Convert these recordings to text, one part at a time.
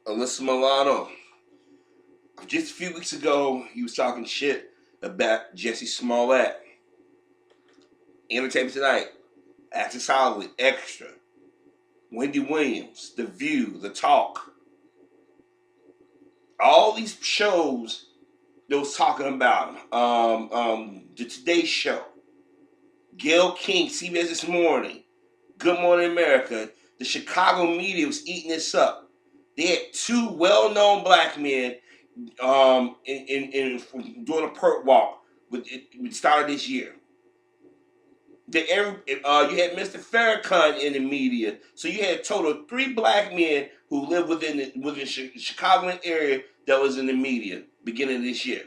Alyssa Milano. Just a few weeks ago, he was talking shit about Jesse Smollett. Entertainment Tonight, Access Hollywood, Extra, Wendy Williams, The View, The Talk. All these shows that was talking about the Today Show, Gayle King, CBS This Morning, Good Morning America. The Chicago media was eating this up. They had two well-known black men doing a perk walk with it started this year. You had Mr. Farrakhan in the media, so you had a total of 3 black men who lived within the Chicagoland area that was in the media beginning of this year.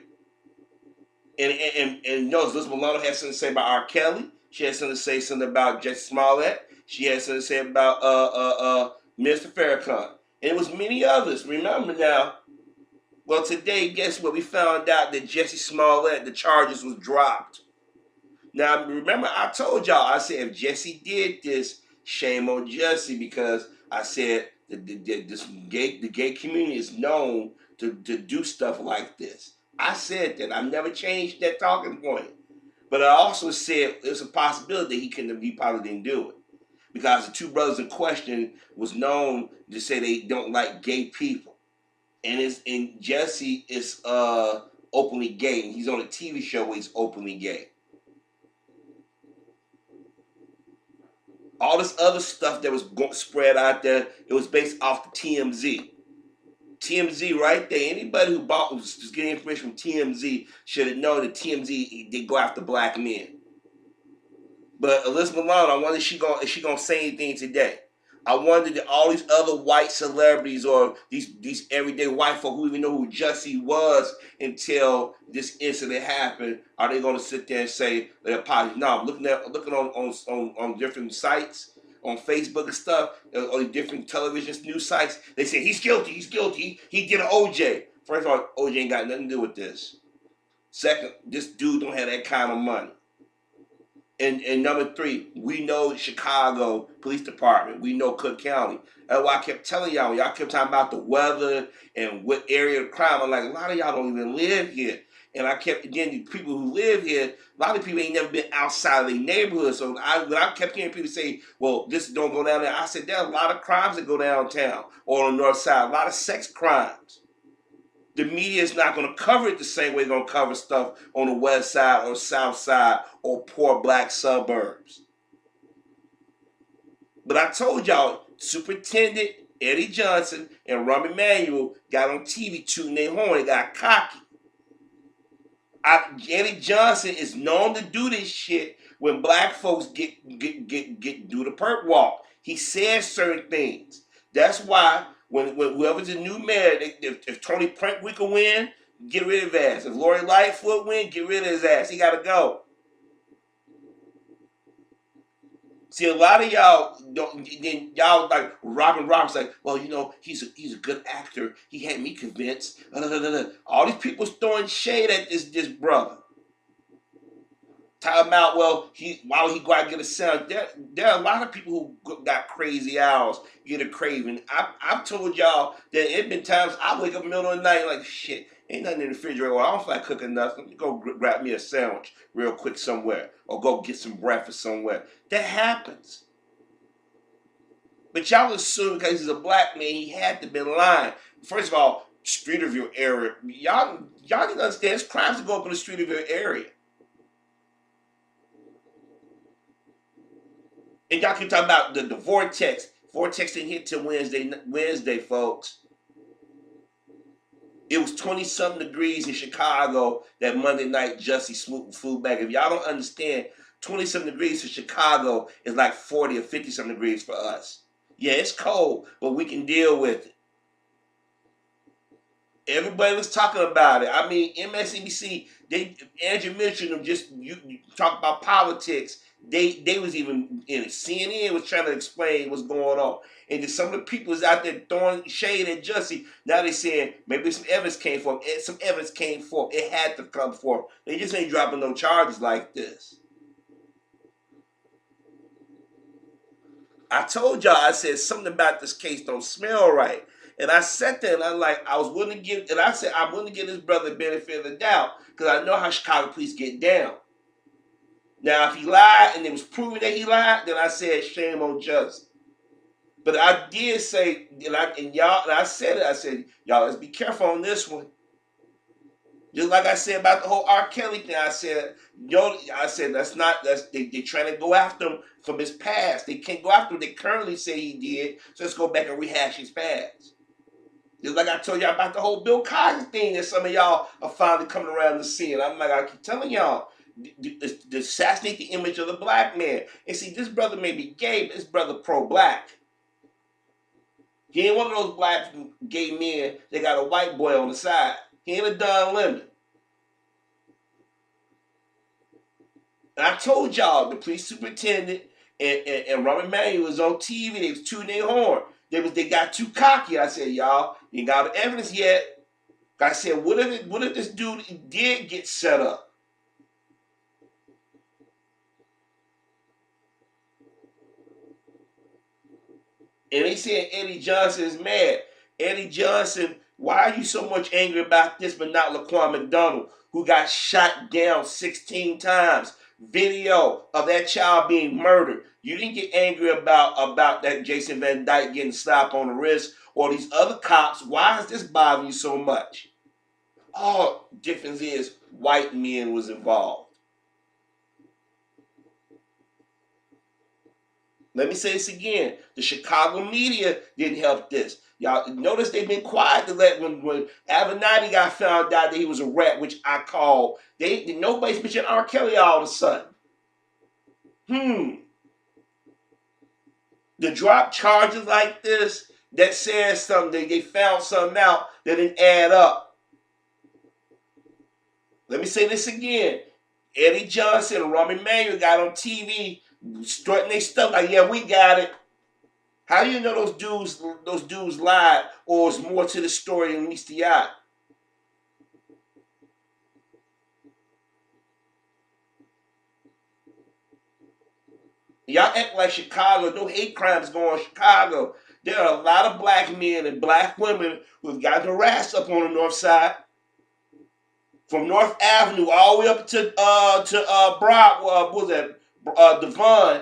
And notice, Liz Milano had something to say about R. Kelly. She had something to say about Jesse Smollett. She had something to say about Mr. Farrakhan. And it was many others. Remember now. Well, today, guess what? We found out that Jesse Smollett, the charges was dropped. Now, remember, I told y'all, I said, if Jesse did this, shame on Jesse, because I said the gay community is known to do stuff like this. I said that. I never changed that talking point. But I also said there's a possibility he probably didn't do it. Because the 2 brothers in question was known to say they don't like gay people. And Jesse is openly gay. He's on a TV show where he's openly gay. All this other stuff that was spread out there, it was based off the TMZ. TMZ right there. Anybody who was getting information from TMZ should have known that TMZ, they go after black men. But Alyssa Milano, I wonder if she gonna say anything today. I wonder that all these other white celebrities or these everyday white folk who even know who Jesse was until this incident happened, are they going to sit there and say they apologize? No, I'm looking on different sites, on Facebook and stuff, on different television news sites. They say he's guilty. He did an OJ. First of all, OJ ain't got nothing to do with this. Second, this dude don't have that kind of money. And number 3, we know Chicago Police Department. We know Cook County. That's why I kept telling y'all. Y'all kept talking about the weather and what area of crime. I'm like, a lot of y'all don't even live here. And I kept, again, the people who live here, a lot of people ain't never been outside of their neighborhood. So when I kept hearing people say, well, this don't go down there, I said, there's a lot of crimes that go downtown or on the north side, a lot of sex crimes. The media is not going to cover it the same way they're going to cover stuff on the west side or south side or poor black suburbs. But I told y'all, Superintendent Eddie Johnson and Rahm Emanuel got on TV tooting their horn. They got cocky. Eddie Johnson is known to do this shit when black folks do the perk walk. He says certain things. That's why when whoever's the new mayor, if Tony Prankwinkle will win, get rid of his ass. If Lori Lightfoot win, get rid of his ass. He got to go. See, a lot of y'all y'all like Robin Roberts, like, well, you know, he's a good actor. He had me convinced. All these people throwing shade at this brother. Talking about, well, why would he go out and get a sound? There are a lot of people who got crazy hours, get a craving. I've told y'all that it been times I wake up in the middle of the night like, shit, ain't nothing in the refrigerator. Well, I don't feel like cooking nothing. Let me go grab me a sandwich real quick somewhere or go get some breakfast somewhere. That happens. But y'all assume because he's a black man, he had to be lying. First of all, Streeterville area. Y'all need to understand, there's crimes that go up in the Streeterville area. And y'all keep talking about the vortex. Vortex didn't hit till Wednesday, folks. It was 20-something degrees in Chicago that Monday night Jussie Smoot flew back. If y'all don't understand, 20-something degrees for Chicago is like 40 or 50-something degrees for us. Yeah, it's cold, but we can deal with it. Everybody was talking about it. I mean, MSNBC, Andrew Mitchell just you talk about politics. They was even in it. CNN was trying to explain what's going on. And then some of the people was out there throwing shade at Jussie. Now they saying maybe some evidence came forth. Some evidence came forth. It had to come forth. They just ain't dropping no charges like this. I told y'all, I said something about this case don't smell right. And I sat there and I was willing to give, and I said, I'm willing to give this brother the benefit of the doubt because I know how Chicago police get down. Now, if he lied and it was proven that he lied, then I said, shame on Justin. But I did say, and I said it, I said, y'all, let's be careful on this one. Just like I said about the whole R. Kelly thing, I said, they trying to go after him from his past. They can't go after him. They currently say he did, so let's go back and rehash his past. Just like I told y'all about the whole Bill Cosby thing that some of y'all are finally coming around to see. And I'm like, I keep telling y'all, to assassinate the image of the black man. And see, this brother may be gay, but this brother pro-black. He ain't one of those black gay men that got a white boy on the side. He ain't a Don Lemon. And I told y'all, the police superintendent and Rahm Emanuel was on TV. They was tooting their horn. They got too cocky. I said, y'all, you ain't got the evidence yet. I said, what if this dude did get set up? And they said Eddie Johnson is mad. Eddie Johnson, why are you so much angry about this but not Laquan McDonald, who got shot down 16 times? Video of that child being murdered. You didn't get angry about that Jason Van Dyke getting slapped on the wrist or these other cops. Why is this bothering you so much? All difference is white men was involved. Let me say this again. The Chicago media didn't help this. Y'all notice they've been quiet to let when Avenatti got found out that he was a rat, which I call. Nobody's mentioning R. Kelly all of a sudden. To drop charges like this that says something, they found something out that didn't add up. Let me say this again. Eddie Johnson and Rahm Emanuel got on TV strutting their stuff like, yeah, we got it. How do you know those dudes lied or it's more to the story than meets the eye? Y'all act like Chicago, no hate crimes going on in Chicago. There are a lot of black men and black women who've gotten harassed up on the north side. From North Avenue all the way up to Broadway, what was that? Devon,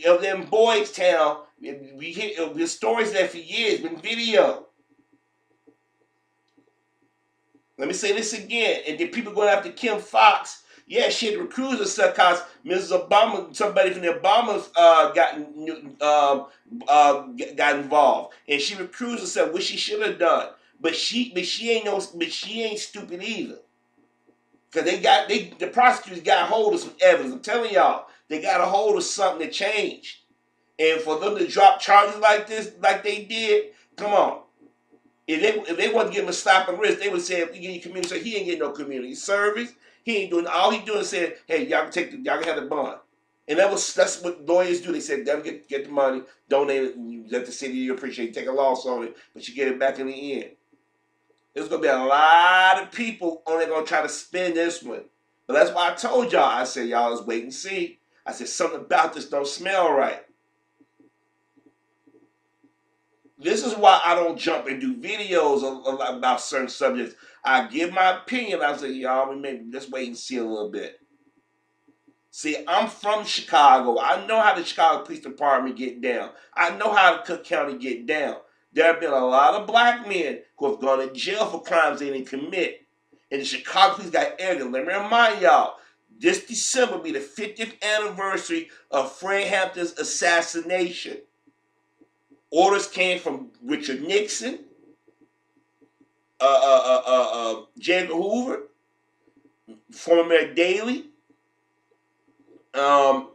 of them Boys Town. We hear the stories there for years, been video. Let me say this again, and then people going after Kim Fox. Yeah, she had recruited herself because Mrs. Obama, somebody from the Obamas got involved, and she recruited herself, which she should have done. But she ain't stupid either. Because the prosecutors got a hold of some evidence. I'm telling y'all, they got a hold of something that changed. And for them to drop charges like this, like they did, come on. If they wanted to give him a slap on the wrist, they would say, if we give you community service, he ain't getting no community service. He ain't doing, all he doing is saying, hey, y'all can have the bond. And that's what lawyers do. They said, them get the money, donate it, and you let the city you appreciate, take a loss on it, but you get it back in the end. There's going to be a lot of people only going to try to spin this one. But that's why I told y'all, I said, y'all, let's wait and see. I said, something about this don't smell right. This is why I don't jump and do videos about certain subjects. I give my opinion. I say, y'all, maybe let's wait and see a little bit. See, I'm from Chicago. I know how the Chicago Police Department get down. I know how the Cook County get down. There have been a lot of black men who have gone to jail for crimes they didn't commit. And the Chicago Police got arrogant. Let me remind y'all, this December will be the 50th anniversary of Fred Hampton's assassination. Orders came from Richard Nixon, J. Edgar Hoover, former Mayor Daley, Edward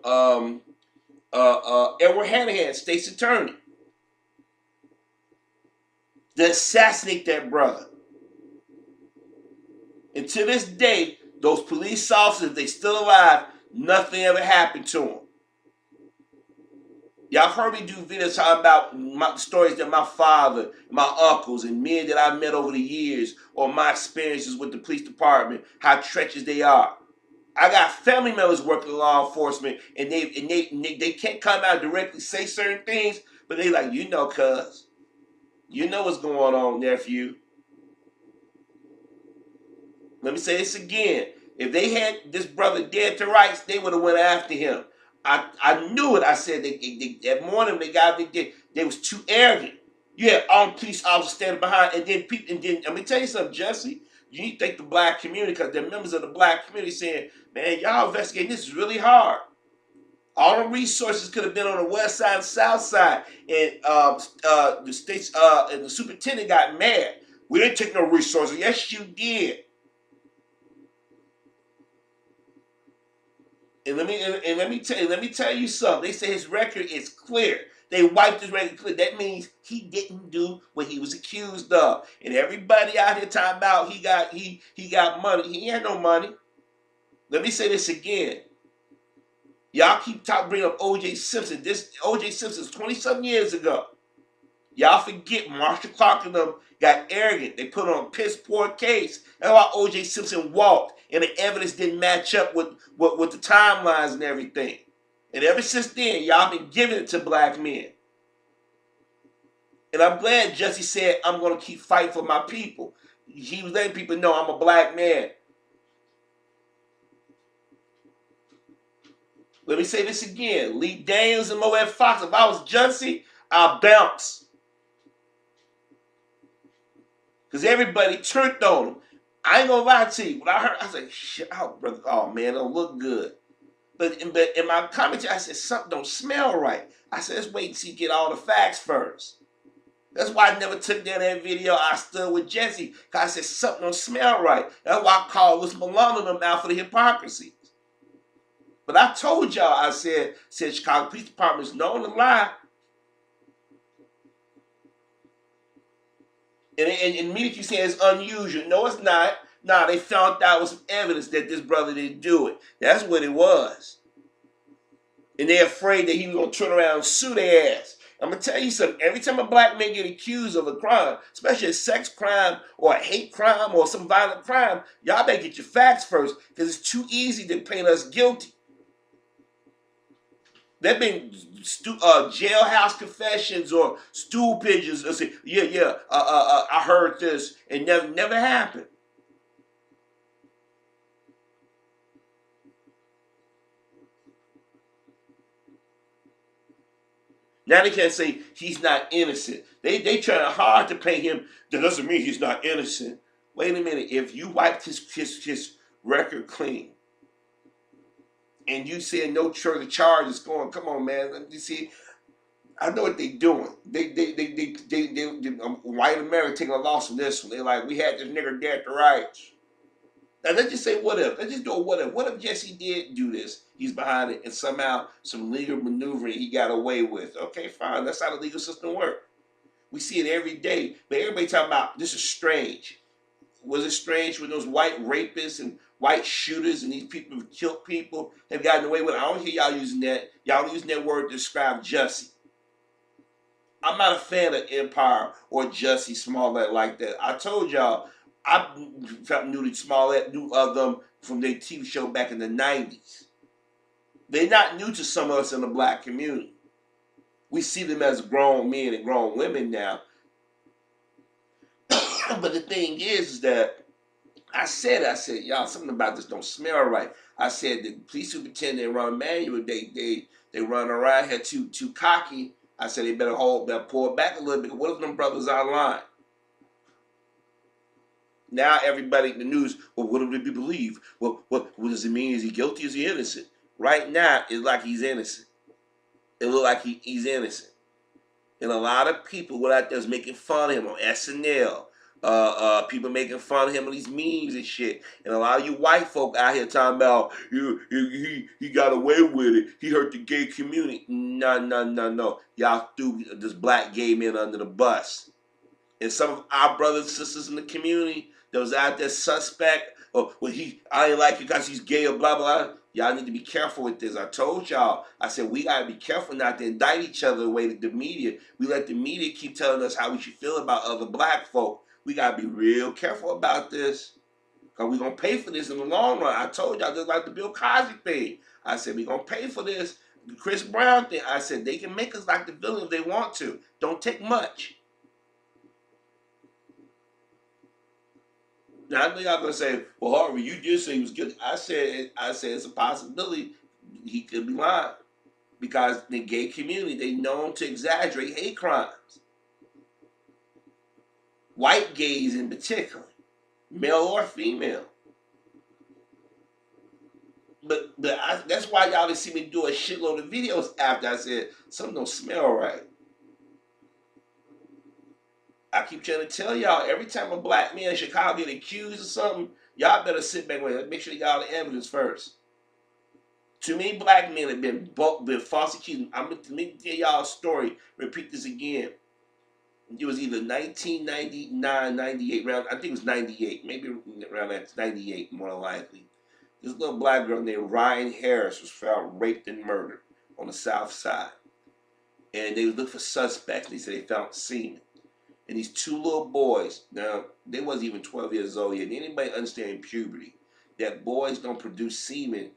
Hanahan, state's attorney, to assassinate that brother. And to this day, those police officers, they still alive, nothing ever happened to them. Y'all heard me do videos talking about my stories that my father, my uncles, and men that I met over the years, or my experiences with the police department, how treacherous they are. I got family members working in law enforcement, and they can't come out directly say certain things, but they like, cuz, You know what's going on, nephew. Let me say this again. If they had this brother dead to rights, they would have went after him. I knew it. I said that morning they got they was too arrogant. You had all police officers standing behind, and then people. And then let me tell you something, Jesse. You need to thank the black community because they're members of the black community saying, "Man, y'all investigating this is really hard." All the resources could have been on the west side and south side, and the states and the superintendent got mad. We didn't take no resources. Yes, you did. And let me tell you something. They say his record is clear. They wiped his record clear. That means he didn't do what he was accused of. And everybody out here talking about he got money. He had no money. Let me say this again. Y'all keep bringing up O.J. Simpson. This O.J. Simpson is 20-something years ago. Y'all forget Marshall Clark and them got arrogant. They put on a piss poor case. That's why O.J. Simpson walked, and the evidence didn't match up with the timelines and everything. And ever since then, y'all been giving it to black men. And I'm glad Jesse said, "I'm going to keep fighting for my people." He was letting people know I'm a black man. Let me say this again. Lee Daniels and Moet Fox, if I was Jesse, I'll bounce. Because everybody turned on him. I ain't gonna lie to you. When I heard, I was like, "Shit, oh, brother, oh man, it don't look good." But in my commentary, I said something don't smell right. I said, let's wait until you get all the facts first. That's why I never took down that video. I stood with Jesse because I said something don't smell right. That's why I called Louis Malone and them out for the hypocrisy. But I told y'all, I said Chicago Police Department is known to lie. And me keep saying it's unusual. No, it's not. Nah, they found out with some evidence that this brother didn't do it. That's what it was. And they're afraid that he was going to turn around and sue their ass. I'm going to tell you something. Every time a black man get accused of a crime, especially a sex crime or a hate crime or some violent crime, y'all better get your facts first because it's too easy to paint us guilty. There been jailhouse confessions or stool pigeons. Say, I heard this, and never happened. Now they can't say he's not innocent. They trying hard to paint him. That doesn't mean he's not innocent. Wait a minute. If you wiped his record clean, and you said no further charges going, come on, man. You see, I know what they doing. They white America taking a loss on this one. They're like, we had this nigga dead to rights. Now let's just say what if. Let's just do a what if. What if Jesse did do this? He's behind it, and somehow some legal maneuvering he got away with. Okay, fine. That's how the legal system works. We see it every day. But everybody talking about this is strange. Was it strange when those white rapists and white shooters and these people who killed people have gotten away with it? I don't hear y'all using that. Y'all using that word to describe Jussie. I'm not a fan of Empire or Jussie Smollett like that. I told y'all, I knew the Smollett, knew of them from their TV show back in the 90s. They're not new to some of us in the black community. We see them as grown men and grown women now. But the thing is that I said, y'all, something about this don't smell right. I said the police superintendent and Ron Emanuel, they run around here too cocky. I said they better pull it back a little bit. What if them brothers online? Now everybody in the news, well, what do they believe? Well, what does it mean? Is he guilty? Is he innocent? Right now, it's like he's innocent. It look like he's innocent. And a lot of people were out there making fun of him on SNL. People making fun of him on these memes and shit. And a lot of you white folk out here talking about he got away with it. He hurt the gay community. No. Y'all threw this black gay man under the bus. And some of our brothers and sisters in the community that was out there suspect, I ain't like it because he's gay or blah, blah, blah. Y'all need to be careful with this. I told y'all, I said, we got to be careful not to indict each other the way that the media. We let the media keep telling us how we should feel about other black folk. We got to be real careful about this because we're going to pay for this in the long run. I told y'all, just like the Bill Cosby thing. I said, we're going to pay for this. The Chris Brown thing, I said, they can make us like the villain if they want to. Don't take much. Now I know y'all gonna say, "Well, Harvey, you did say he was guilty." I said it's a possibility he could be lying because the gay community they known to exaggerate hate crimes, white gays in particular, male or female. But that's why y'all didn't see me do a shitload of videos after I said something don't smell right. I keep trying to tell y'all every time a black man in Chicago get accused of something, y'all better sit back and make sure you got all the evidence first. Too many black men have been false accused. I'm gonna tell y'all a story. Repeat this again. It was either 1999, 98, around, I think it was 98, maybe around that 98, more than likely. This little black girl named Ryan Harris was found raped and murdered on the south side. And they looked for suspects. They said they found semen. And these two little boys, now, they wasn't even 12 years old yet. Anybody understand puberty? That boys don't produce semen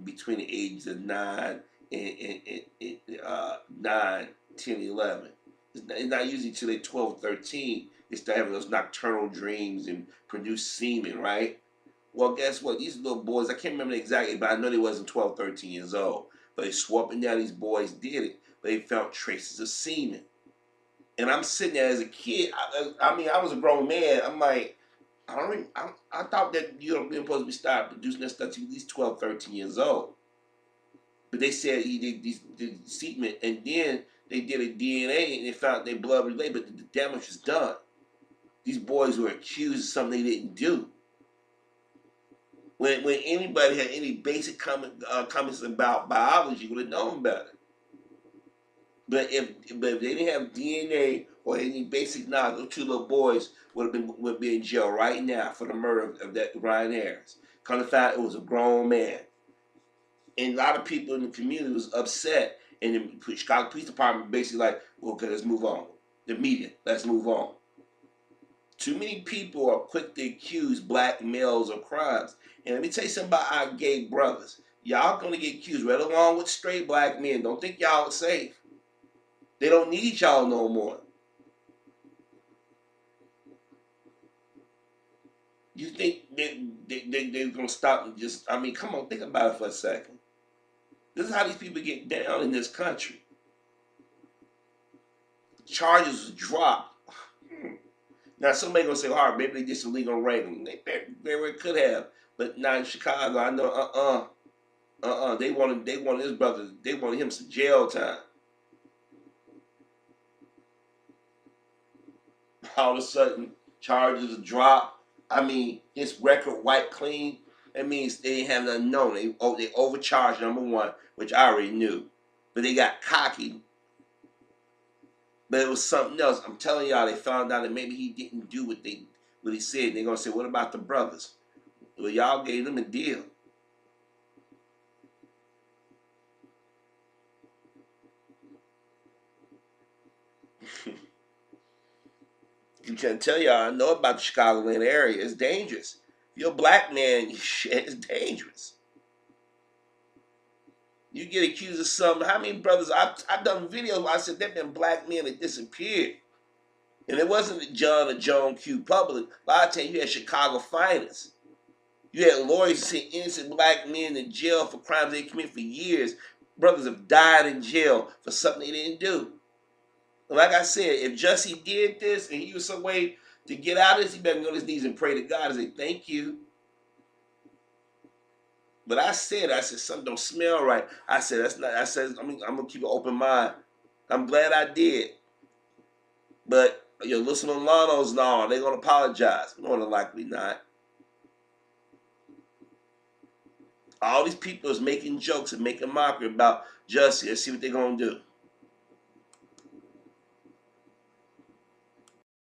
between the ages of 9 and 9, 10, 11. It's not usually till they're 12, 13. They start having those nocturnal dreams and produce semen, right? Well, guess what? These little boys, I can't remember exactly, but I know they wasn't 12, 13 years old. But they swore up and down these boys did it. But they found traces of semen. And I'm sitting there as a kid. I mean, I was a grown man. I'm like, I thought that you're supposed to be start producing that stuff to at least 12, 13 years old. But they said he did semen, and then they did a DNA and they found their blood related, but the damage was done. These boys were accused of something they didn't do. When anybody had any basic comments about biology, would have known better. But if they didn't have DNA or any basic knowledge, those two little boys would be in jail right now for the murder of that Ryan Harris. Come to find out it was a grown man. And a lot of people in the community was upset, and the Chicago Police Department basically like, well, okay, let's move on. The media, let's move on. Too many people are quick to accuse black males of crimes. And let me tell you something about our gay brothers. Y'all gonna get accused right along with straight black men. Don't think y'all are safe. They don't need y'all no more. You think they're gonna stop and just, I mean, come on, think about it for a second. This is how these people get down in this country. Charges dropped. Now somebody gonna say, "All right, maybe they did some legal wrangling." They very could have, but not in Chicago. I know. They wanted his brother. They wanted him some jail time. All of a sudden, charges drop. I mean, his record wiped clean. That means they didn't have nothing known. They overcharged number one, which I already knew, but they got cocky. But it was something else. I'm telling y'all, they found out that maybe he didn't do what he said. And they're gonna say, "What about the brothers?" Well, y'all gave them a deal. I'm trying to tell y'all, I know about the Chicagoland area. It's dangerous. If you're a black man, shit is dangerous. You get accused of something. How many brothers? I've done videos where I said there have been black men that disappeared. And it wasn't John or Joan Q. Public. A lot of times you had Chicago finest. You had lawyers send innocent black men in jail for crimes they committed for years. Brothers have died in jail for something they didn't do. And like I said, if Jussie did this and he was some way to get out of this, he better go on his knees and pray to God and say, "Thank you." But I said something don't smell right. I said, that's not, I said, I'm gonna keep an open mind. I'm glad I did. But your listen to Lanos, no, they're gonna apologize. More than likely not. All these people is making jokes and making mockery about Jussie. Let's see what they're gonna do.